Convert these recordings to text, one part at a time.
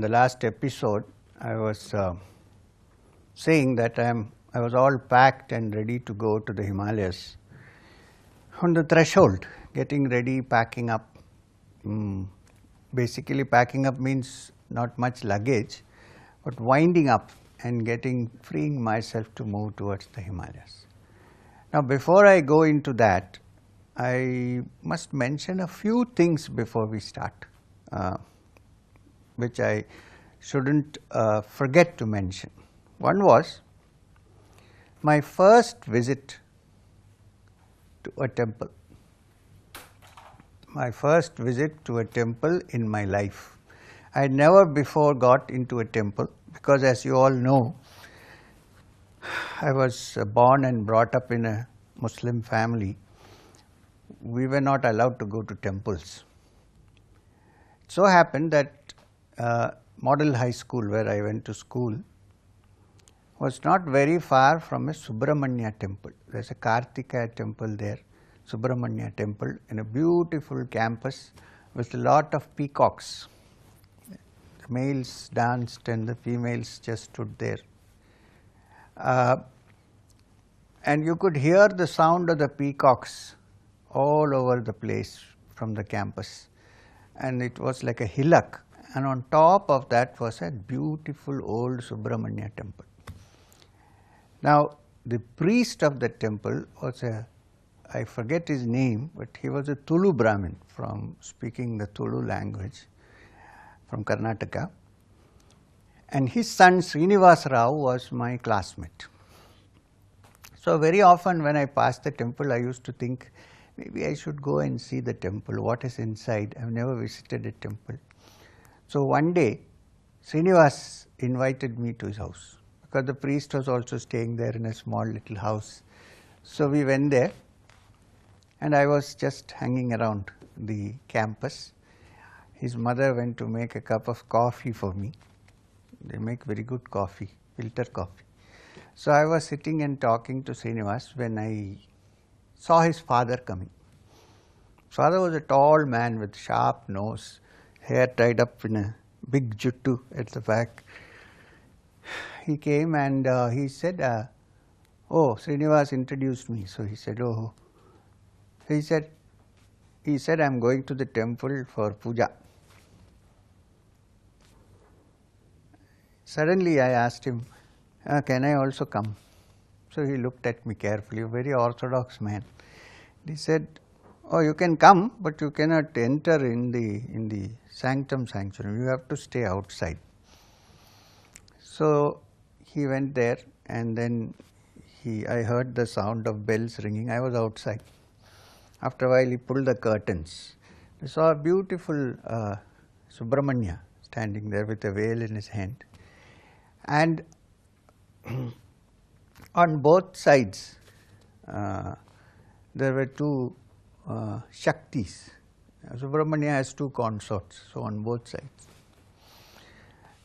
the last episode, I was saying that I was all packed and ready to go to the Himalayas. On the threshold, getting ready, packing up. Basically, packing up means not much luggage, but winding up and freeing myself to move towards the Himalayas. Now, before I go into that, I must mention a few things before we start, which I shouldn't forget to mention. One was my first visit to a temple. My first visit to a temple in my life. I had never before got into a temple because, as you all know, I was born and brought up in a Muslim family. We were not allowed to go to temples. It so happened that model high school where I went to school was not very far from a Subramanya temple. There is a Kartikeya temple there, Subramanya temple, in a beautiful campus with a lot of peacocks. The males danced and the females just stood there. And you could hear the sound of the peacocks all over the place from the campus. And it was like a hillock. And on top of that was a beautiful old Subramanya temple. Now, the priest of the temple was I forget his name, but he was a Tulu Brahmin from speaking the Tulu language from Karnataka. And his son Srinivas Rao was my classmate. So very often when I passed the temple, I used to think, maybe I should go and see the temple, what is inside. I have never visited a temple. So one day, Srinivas invited me to his house, because the priest was also staying there in a small little house. So we went there, and I was just hanging around the campus. His mother went to make a cup of coffee for me. They make very good coffee, filter coffee. So I was sitting and talking to Srinivas when I saw his father coming. His father was a tall man with sharp nose, hair tied up in a big juttu at the back. He came and he said, oh, Srinivas introduced me. So he said, oh. He said, I'm going to the temple for puja. Suddenly I asked him, can I also come? So he looked at me carefully, a very orthodox man. He said, oh, you can come, but you cannot enter in the sanctuary. You have to stay outside. So he went there, and then I heard the sound of bells ringing. I was outside. After a while, he pulled the curtains. I saw a beautiful Subramanya standing there with a veil in his hand. And on both sides, there were two Shaktis. Subramanya has two consorts, so on both sides.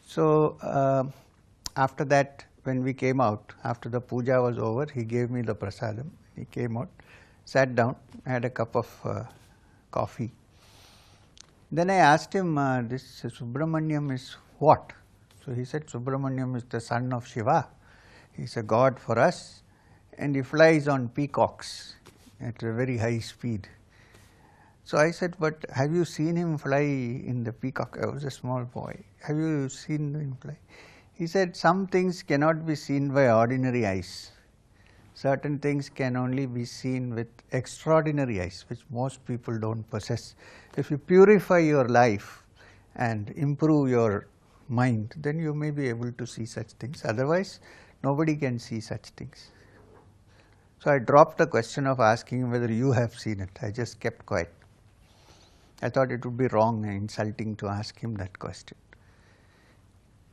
So after that, when we came out, after the puja was over, he gave me the prasadam. He came out, sat down, had a cup of coffee. Then I asked him, this Subramanyam is what? So he said, Subramanyam is the son of Shiva. He is a god for us, and he flies on peacocks at a very high speed. So I said, but have you seen him fly in the peacock? I was a small boy. Have you seen him fly? He said, some things cannot be seen by ordinary eyes. Certain things can only be seen with extraordinary eyes, which most people don't possess. If you purify your life and improve your mind, then you may be able to see such things. Otherwise, nobody can see such things. So I dropped the question of asking him whether you have seen it. I just kept quiet. I thought it would be wrong and insulting to ask him that question.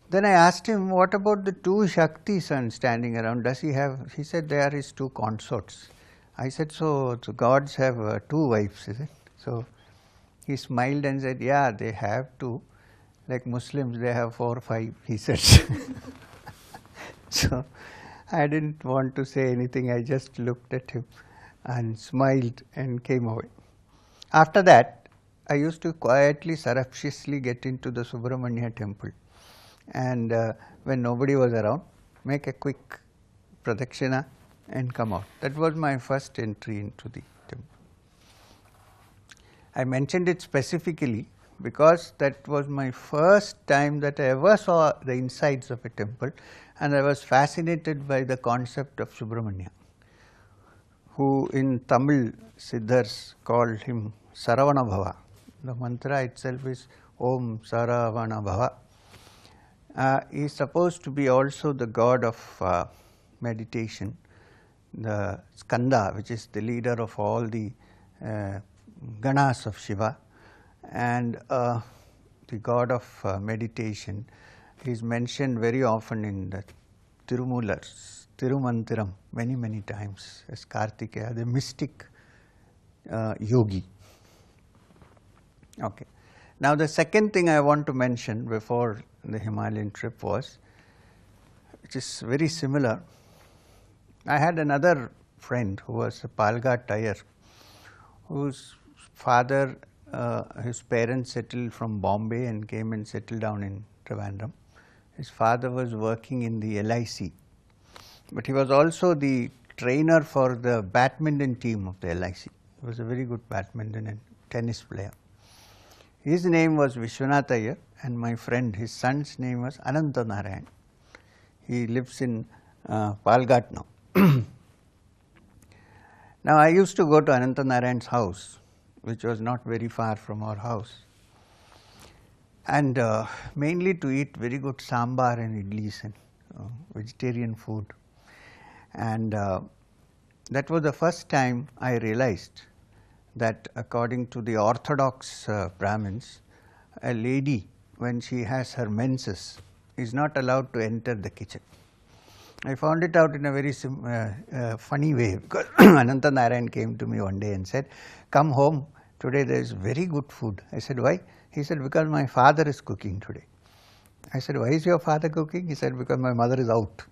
Then I asked him, what about the two Shaktis standing around? Does he have? He said, they are his two consorts. I said, so the gods have two wives, is it? So he smiled and said, yeah, they have two. Like Muslims, they have 4 or 5, he said. So I didn't want to say anything. I just looked at him and smiled and came away. After that, I used to quietly, surreptitiously get into the Subramanya temple. and when nobody was around, make a quick pradakshina and come out. That was my first entry into the temple. I mentioned it specifically because that was my first time that I ever saw the insides of a temple, and I was fascinated by the concept of Subramanya, who in Tamil Siddhars called him Saravana Bhava. The mantra itself is Om Saravana Bhava. He is supposed to be also the god of meditation, the Skanda, which is the leader of all the Ganas of Shiva, and the god of meditation. He is mentioned very often in the Tirumantiram many times as Kartikeya, the mystic yogi. Okay. Now the second thing I want to mention before the Himalayan trip was, which is very similar. I had another friend who was a Palghat Iyer, whose father, his parents settled from Bombay and came and settled down in Trivandrum. His father was working in the LIC, but he was also the trainer for the badminton team of the LIC. He was a very good badminton and tennis player. His name was Vishwanath Iyer, and my friend, his son's name was Ananta Narayan. He lives in Palghat now. Now I used to go to Ananta Narayan's house, which was not very far from our house, and mainly to eat very good sambar and idlis and vegetarian food. And that was the first time I realized that according to the orthodox Brahmins, a lady, when she has her menses, is not allowed to enter the kitchen. I found it out in a very funny way, because Ananta Narayan came to me one day and said, "Come home, today there is very good food." I said, "Why?" He said, "Because my father is cooking today." I said, "Why is your father cooking?" He said, "Because my mother is out."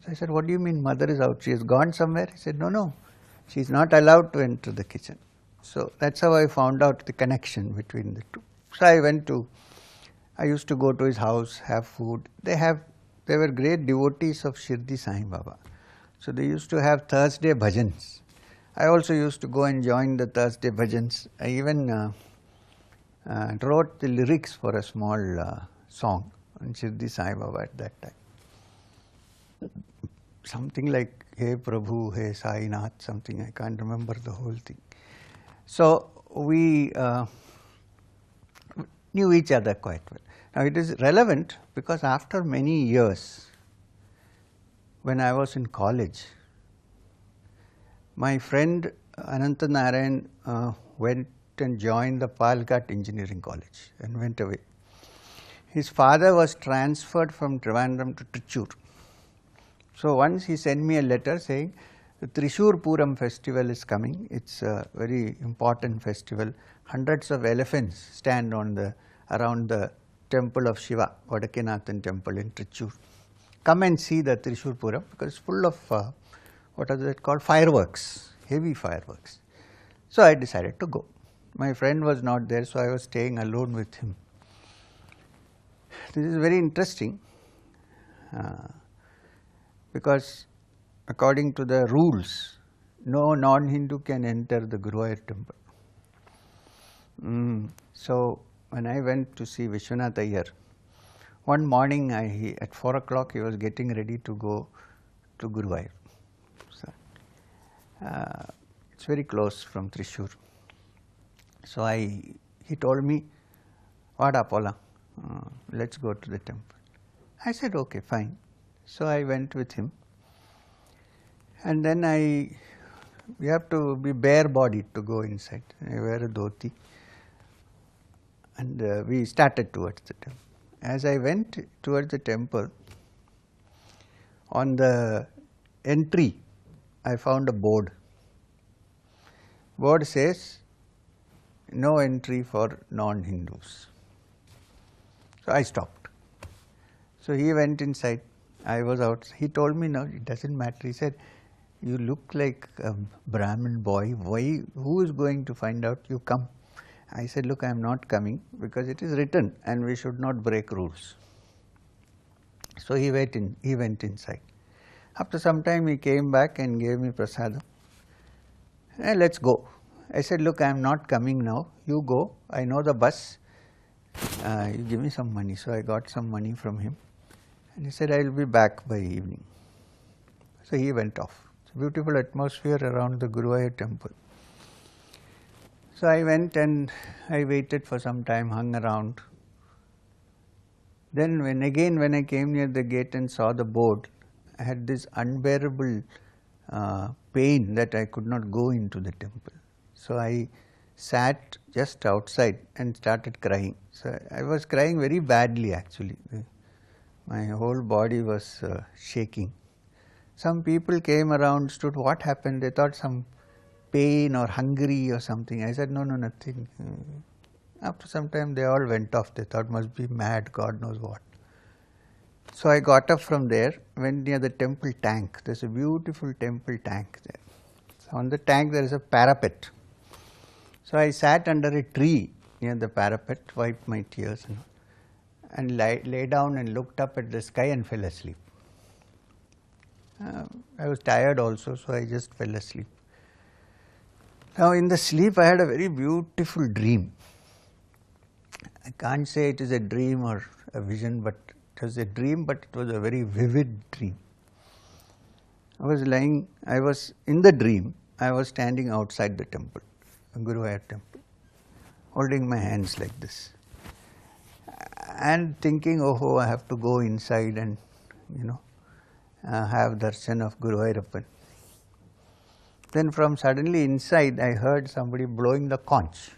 So I said, "What do you mean mother is out? She has gone somewhere?" He said, "No, she is not allowed to enter the kitchen." So that's how I found out the connection between the two. So I used to go to his house, have food. They were great devotees of Shirdi Sai Baba. So they used to have Thursday bhajans. I also used to go and join the Thursday bhajans. I even wrote the lyrics for a small song on Shirdi Sai Baba at that time. Something like Hey Prabhu, Hey Sai Nath, something, I can't remember the whole thing. So we knew each other quite well. Now it is relevant because after many years, when I was in college, my friend Ananta Narayan went and joined the Palghat Engineering College and went away. His father was transferred from Trivandrum to Trichur. So once he sent me a letter saying, the Trishur Puram festival is coming. It's a very important festival. Hundreds of elephants stand around the temple of Shiva, Vadakinathan temple in Trichur. Come and see the Trishur Puram because it's full of what are they called? Fireworks, heavy fireworks. So I decided to go. My friend was not there, so I was staying alone with him. This is very interesting because according to the rules, no non-Hindu can enter the Guruvayur temple. So when I went to see Vishwanath Iyer, one morning at 4 o'clock he was getting ready to go to Guruvayur. So, it's very close from Trishur. So he told me, "Vada Pola, let's go to the temple." I said, "Okay, fine." So I went with him. And then we have to be bare-bodied to go inside. I wear a dhoti. And we started towards the temple. As I went towards the temple, on the entry, I found a board. Board says, "No entry for non-Hindus." So I stopped. So he went inside. I was out. He told me, "No, it doesn't matter." He said, "You look like a Brahmin boy. Why? Who is going to find out? You come." I said, "Look, I am not coming because it is written and we should not break rules." So he went inside. After some time he came back and gave me prasadam. Let's go. I said, look, I am not coming now. You go. I know the bus. You give me some money. So I got some money from him. And he said, I will be back by evening. So he went off. It's a beautiful atmosphere around the Guruvayur temple. So I went and I waited for some time, hung around. Then when I came near the gate and saw the board, I had this unbearable pain that I could not go into the temple. So I sat just outside and started crying. So I was crying very badly actually. My whole body was shaking. Some people came around, stood, what happened? They thought some pain or hungry or something. I said, no, nothing. After some time they all went off. They thought must be mad, God knows what. So I got up from there, went near the temple tank. There's a beautiful temple tank there. So on the tank there is a parapet. So I sat under a tree near the parapet, wiped my tears and lay down and looked up at the sky and fell asleep. I was tired also, so I just fell asleep. Now in the sleep I had a very beautiful dream. I can't say it is a dream or a vision, but it was a dream, but it was a very vivid dream. I was in the dream, I was standing outside the temple, the Guruvayur temple, holding my hands like this and thinking, oh, I have to go inside and have darshan of Guruvayurappan. Then from suddenly inside I heard somebody blowing the conch.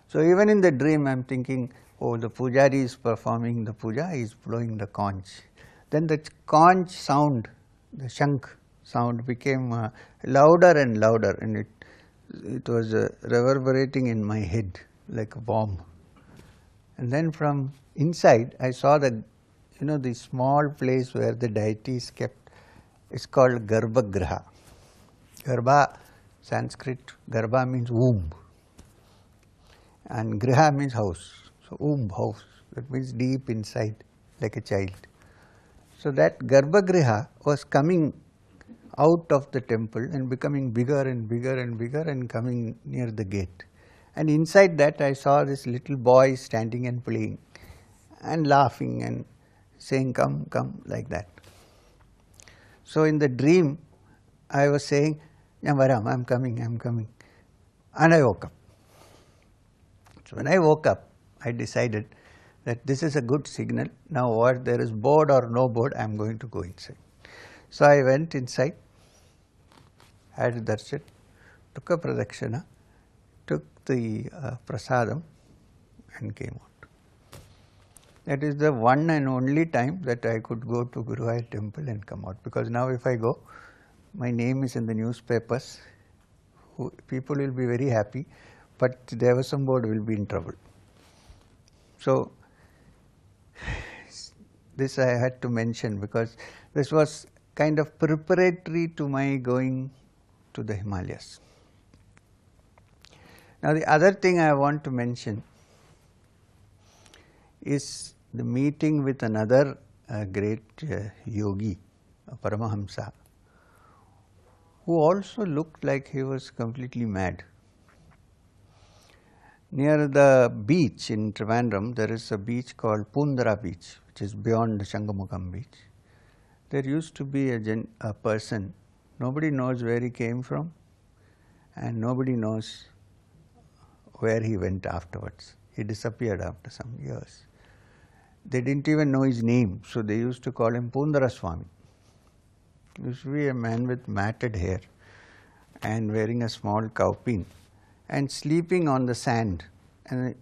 So even in the dream I am thinking, oh, the pujari is performing the puja, he is blowing the conch. Then the conch sound, the shank sound became louder and louder, and it was reverberating in my head like a bomb. And then from inside I saw the small place where the deity is kept. It's called Garbhagriha. Garbha, Sanskrit, Garbha means womb, and Griha means house. So womb, house, that means deep inside, like a child. So that Garbhagriha was coming out of the temple and becoming bigger and bigger and bigger and coming near the gate. And inside that I saw this little boy standing and playing and laughing and saying, come, come, like that. So in the dream I was saying, Yamaram, I am coming, and I woke up. So when I woke up, I decided that this is a good signal. Now what, there is board or no board, I am going to go inside. So I went inside, had a darshan, took a pradakshina, took the prasadam and came out. That is the one and only time that I could go to Guruvayur temple and come out, because now if I go, my name is in the newspapers, people will be very happy, but the Devasam board will be in trouble. So this I had to mention, because this was kind of preparatory to my going to the Himalayas. Now the other thing I want to mention is the meeting with another great yogi, a Paramahamsa, who also looked like he was completely mad. Near the beach in Trivandrum, there is a beach called Pundara beach, which is beyond the Shangamukam beach. There used to be a person, nobody knows where he came from and nobody knows where he went afterwards. He disappeared after some years. They didn't even know his name, so they used to call him Pundara Swami. He used to be a man with matted hair and wearing a small cowpeen and sleeping on the sand, and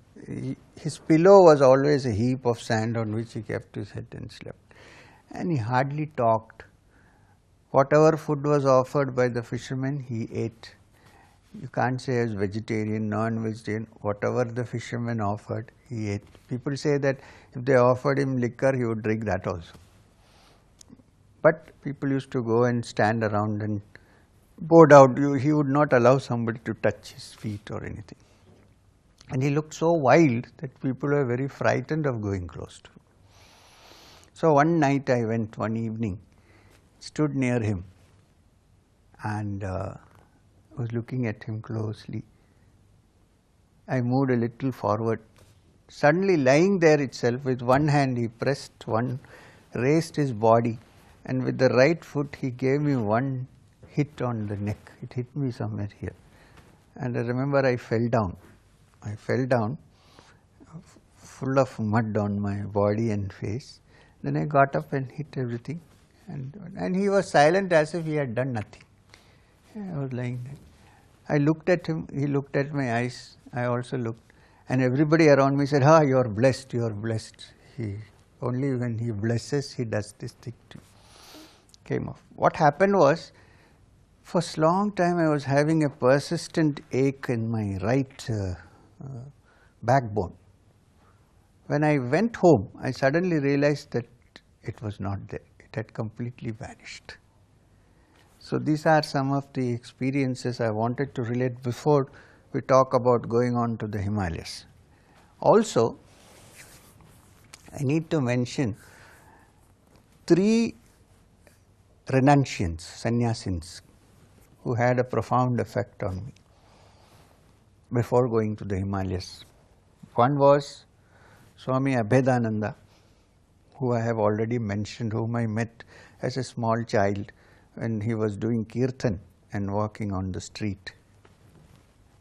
his pillow was always a heap of sand on which he kept his head and slept. And he hardly talked. Whatever food was offered by the fishermen, he ate. You can't say as vegetarian, non-vegetarian, whatever the fishermen offered, he ate. People say that if they offered him liquor, he would drink that also. But people used to go and stand around and bowed out. He would not allow somebody to touch his feet or anything. And he looked so wild that people were very frightened of going close to him. So one night I went, one evening, stood near him and was looking at him closely. I moved a little forward. Suddenly lying there itself, with one hand he pressed one, raised his body, and with the right foot he gave me one hit on the neck. It hit me somewhere here. And I remember I fell down. I fell down full of mud on my body and face. Then I got up and hit everything. And he was silent as if he had done nothing. I was lying there. I looked at him, he looked at my eyes, I also looked. And everybody around me said, "Ah, you are blessed, you are blessed." Only when he blesses, he does this thing to you. Came off. What happened was, for a long time I was having a persistent ache in my right backbone. When I went home, I suddenly realized that it was not there. It had completely vanished. So these are some of the experiences I wanted to relate before we talk about going on to the Himalayas. Also, I need to mention 3 renunciants, sannyasins, who had a profound effect on me before going to the Himalayas. One was Swami Abhedananda, who I have already mentioned, whom I met as a small child when he was doing kirtan and walking on the street,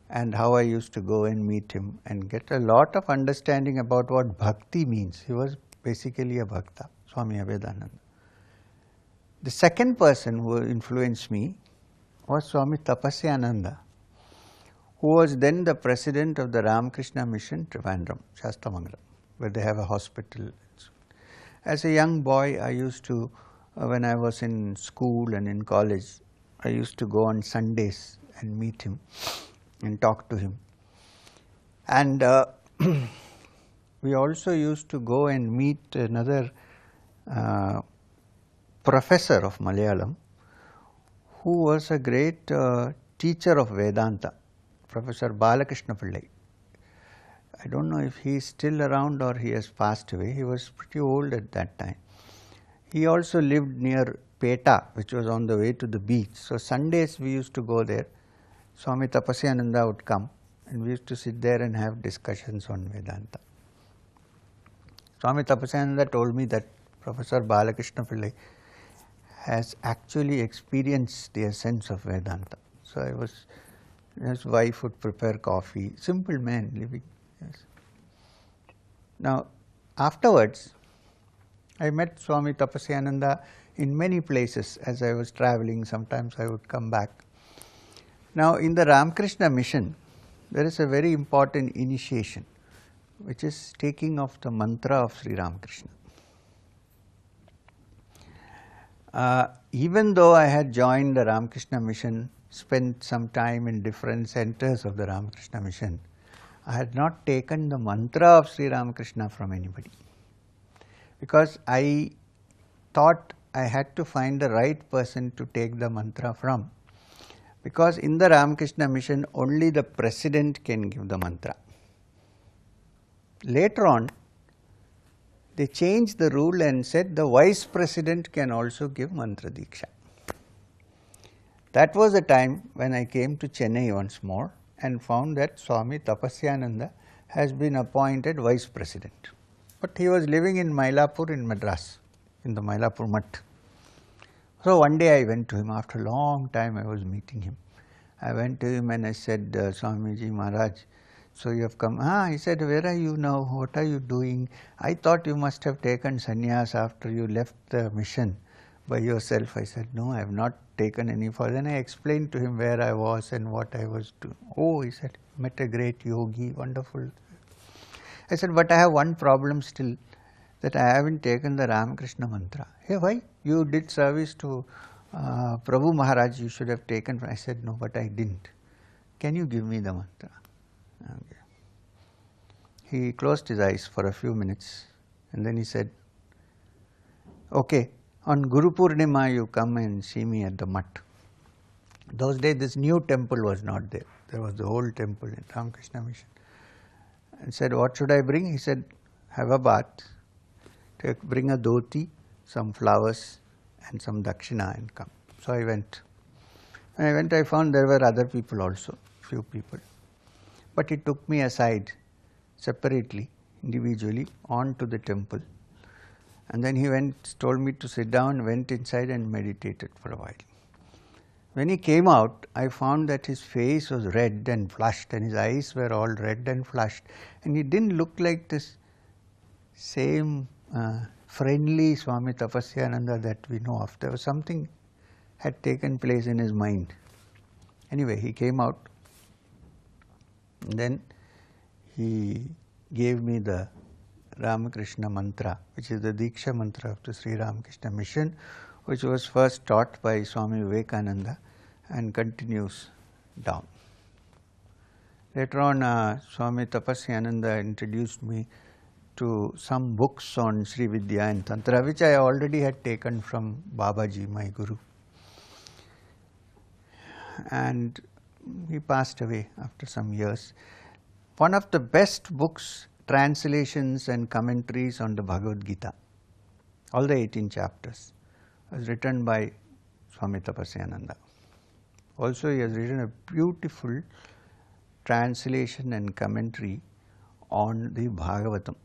and how I used to go and meet him and get a lot of understanding about what bhakti means. He was basically a bhakta, Swami Abhedananda. The second person who influenced me was Swami Tapasyananda, who was then the president of the Ramakrishna Mission, Trivandrum, Shastamangalam, where they have a hospital. As a young boy, I used to, when I was in school and in college, I used to go on Sundays and meet him and talk to him. And we also used to go and meet another professor of Malayalam, who was a great teacher of Vedanta, Professor Balakrishna Pillai. I don't know if he is still around or he has passed away. He was pretty old at that time. He also lived near Peta, which was on the way to the beach. So Sundays we used to go there. Swami Tapasyananda would come and we used to sit there and have discussions on Vedanta. Swami Tapasyananda told me that Professor Balakrishna Pillai has actually experienced the essence of Vedanta. So his wife would prepare coffee, simple man living. Yes. Now, afterwards, I met Swami Tapasyananda in many places as I was traveling. Sometimes I would come back. Now, in the Ramakrishna Mission, there is a very important initiation, which is taking of the mantra of Sri Ramakrishna. Even though I had joined the Ramakrishna Mission, spent some time in different centers of the Ramakrishna Mission, I had not taken the mantra of Sri Ramakrishna from anybody, because I thought I had to find the right person to take the mantra from, because in the Ramakrishna Mission only the president can give the mantra. Later on, they changed the rule and said the vice president can also give mantra diksha. That was the time when I came to Chennai once more and found that Swami Tapasyananda has been appointed vice president. But he was living in Mylapore in Madras, in the Mylapore Mutt. So one day I went to him. After a long time I was meeting him. I went to him and I said, Swamiji Maharaj, so you have come. He said, where are you now? What are you doing? I thought you must have taken sannyas after you left the mission by yourself. I said, no, I have not taken any further. Then I explained to him where I was and what I was doing. Oh, he said, met a great yogi, wonderful. I said, but I have one problem still, that I haven't taken the Ramakrishna mantra. Hey, why? You did service to Prabhu Maharaj, you should have taken. I said, no, but I didn't. Can you give me the mantra? Okay. He closed his eyes for a few minutes and then he said, okay, on Guru Purnima you come and see me at the Mutt. Those days this new temple was not there. There was the old temple in Ramakrishna Mission. And said, what should I bring? He said, have a bath, bring a dhoti, some flowers and some dakshina and come. So I went. When I went, I found there were other people also, few people. But he took me aside separately, individually, on to the temple. And then he told me to sit down, went inside and meditated for a while. When he came out, I found that his face was red and flushed and his eyes were all red and flushed. And he didn't look like this same friendly Swami Tapasyananda that we know of. There was something had taken place in his mind. Anyway, he came out and then he gave me the Ramakrishna mantra, which is the Diksha mantra of the Sri Ramakrishna mission, which was first taught by Swami Vivekananda and continues down. Later on, Swami Tapasyananda introduced me to some books on Sri Vidya and Tantra, which I already had taken from Babaji, my guru. And he passed away after some years. One of the best books, translations and commentaries on the Bhagavad Gita, all the 18 chapters, was written by Swami Tapasyananda. Also, he has written a beautiful translation and commentary on the Bhagavatam,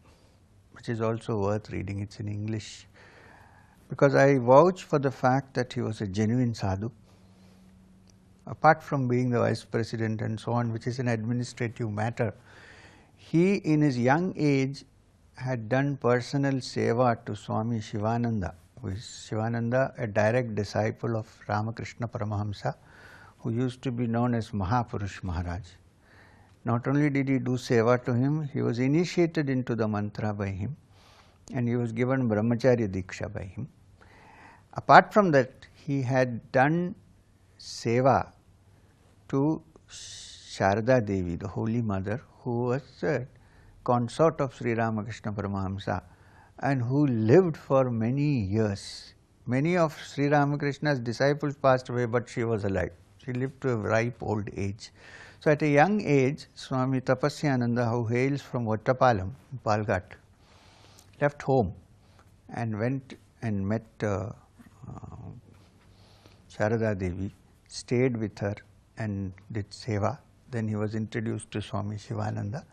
which is also worth reading. It's in English. Because I vouch for the fact that he was a genuine sadhu. Apart from being the vice president and so on, which is an administrative matter, he in his young age had done personal seva to Swami Shivananda, who is Shivananda, a direct disciple of Ramakrishna Paramahamsa, who used to be known as Mahapurush Maharaj. Not only did he do seva to him, he was initiated into the mantra by him and he was given Brahmacharya Diksha by him. Apart from that, he had done seva to Sharda Devi, the Holy Mother, who was a consort of Sri Ramakrishna Paramahamsa and who lived for many years. Many of Sri Ramakrishna's disciples passed away, but she was alive. She lived to a ripe old age. So at a young age, Swami Tapasyananda, who hails from Vattapalam, Palghat, left home and went and met Sharada Devi, stayed with her and did seva. Then he was introduced to Swami Shivananda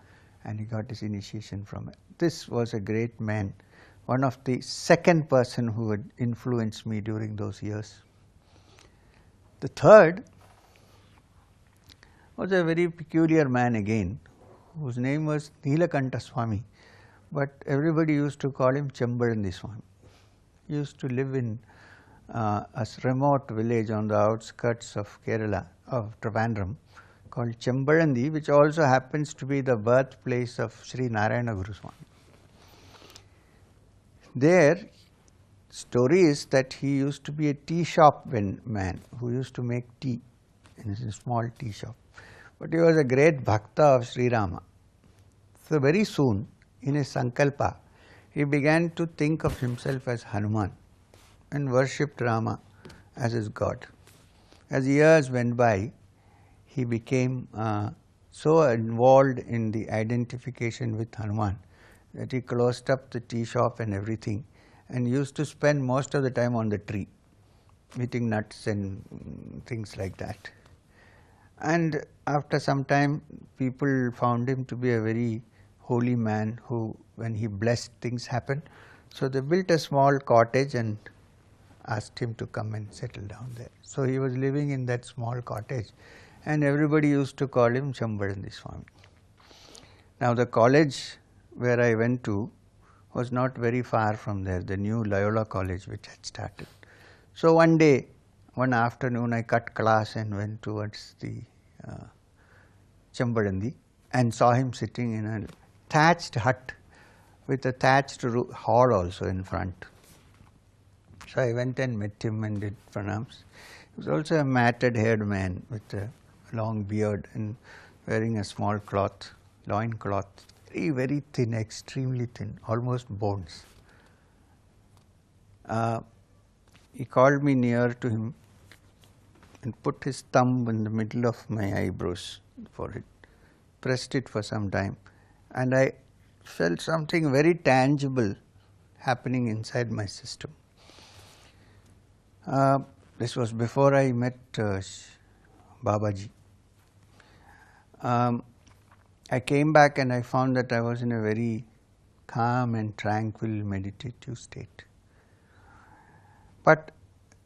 and he got his initiation from it. This was a great man, one of the second person who had influenced me during those years. The third was a very peculiar man again, whose name was Neelakanta Swami, but everybody used to call him Chambarandi Swami. He used to live in a remote village on the outskirts of Kerala, of Trivandrum, called Chambarandi, which also happens to be the birthplace of Sri Narayana Guru Swami. There, story is that he used to be a tea shop man who used to make tea in a small tea shop. But he was a great bhakta of Sri Rama. So very soon, in his sankalpa, he began to think of himself as Hanuman and worshipped Rama as his god. As years went by, he became so involved in the identification with Hanuman that he closed up the tea shop and everything and used to spend most of the time on the tree, eating nuts and things like that. And after some time, people found him to be a very holy man who, when he blessed, things happened. So they built a small cottage and asked him to come and settle down there. So he was living in that small cottage and everybody used to call him Chambarandi Swami. Now the college where I went to was not very far from there, the new Loyola College which had started. So one day, one afternoon, I cut class and went towards the Chambarandi and saw him sitting in a thatched hut with a thatched hall also in front. So I went and met him and did pranams. He was also a matted haired man with a long beard and wearing a small cloth, loin cloth, very, very thin, extremely thin, almost bones. He called me near to him and put his thumb in the middle of my eyebrows, forehead, pressed it for some time, and I felt something very tangible happening inside my system. This was before I met Babaji. I came back and I found that I was in a very calm and tranquil meditative state. But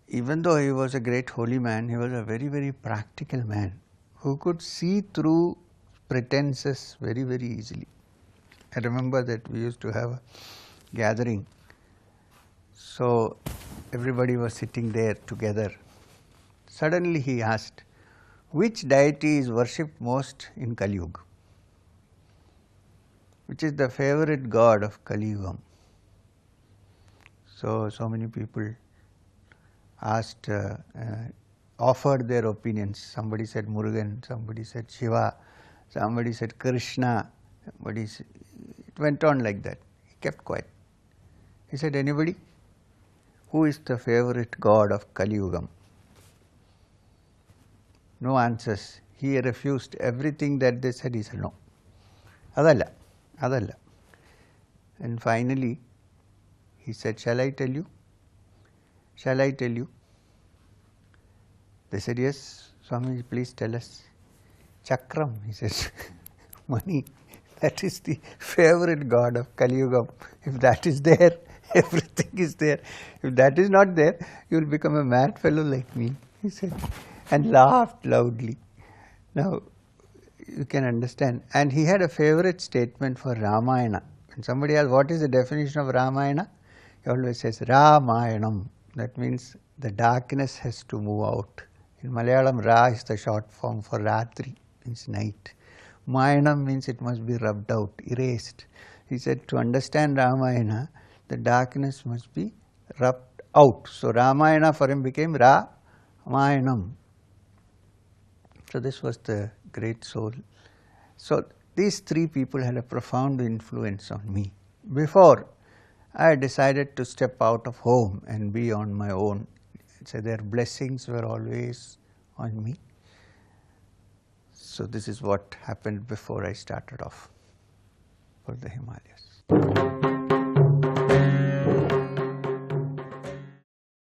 even though he was a great holy man, he was a very, very practical man who could see through pretenses very, very easily. I remember that we used to have a gathering. So everybody was sitting there together. Suddenly he asked, which deity is worshipped most in Kali Yuga? Which is the favorite god of Kali Yuga? So many people asked, offered their opinions. Somebody said Murugan, somebody said Shiva, somebody said Krishna, somebody said, it went on like that. He kept quiet. He said, anybody? Who is the favorite god of Kali Yuga? No answers. He refused everything that they said. He said, no. Adalla, adalla. And finally, he said, shall I tell you? Shall I tell you? They said, yes, Swami, please tell us. Chakram, he says, money. That is the favorite god of Kali Yuga. If that is there, everything is there. If that is not there, you will become a mad fellow like me, he said, and laughed loudly. Now, you can understand. And he had a favorite statement for Ramayana. When somebody asks, what is the definition of Ramayana? He always says, Ramayanam. That means the darkness has to move out. In Malayalam, Ra is the short form for Ratri, means night. Mayanam means it must be rubbed out, erased. He said to understand Ramayana, the darkness must be rubbed out. So Ramayana for him became Ramayanam. So this was the great soul. So these three people had a profound influence on me. Before I decided to step out of home and be on my own. So their blessings were always on me. So this is what happened before I started off for the Himalayas.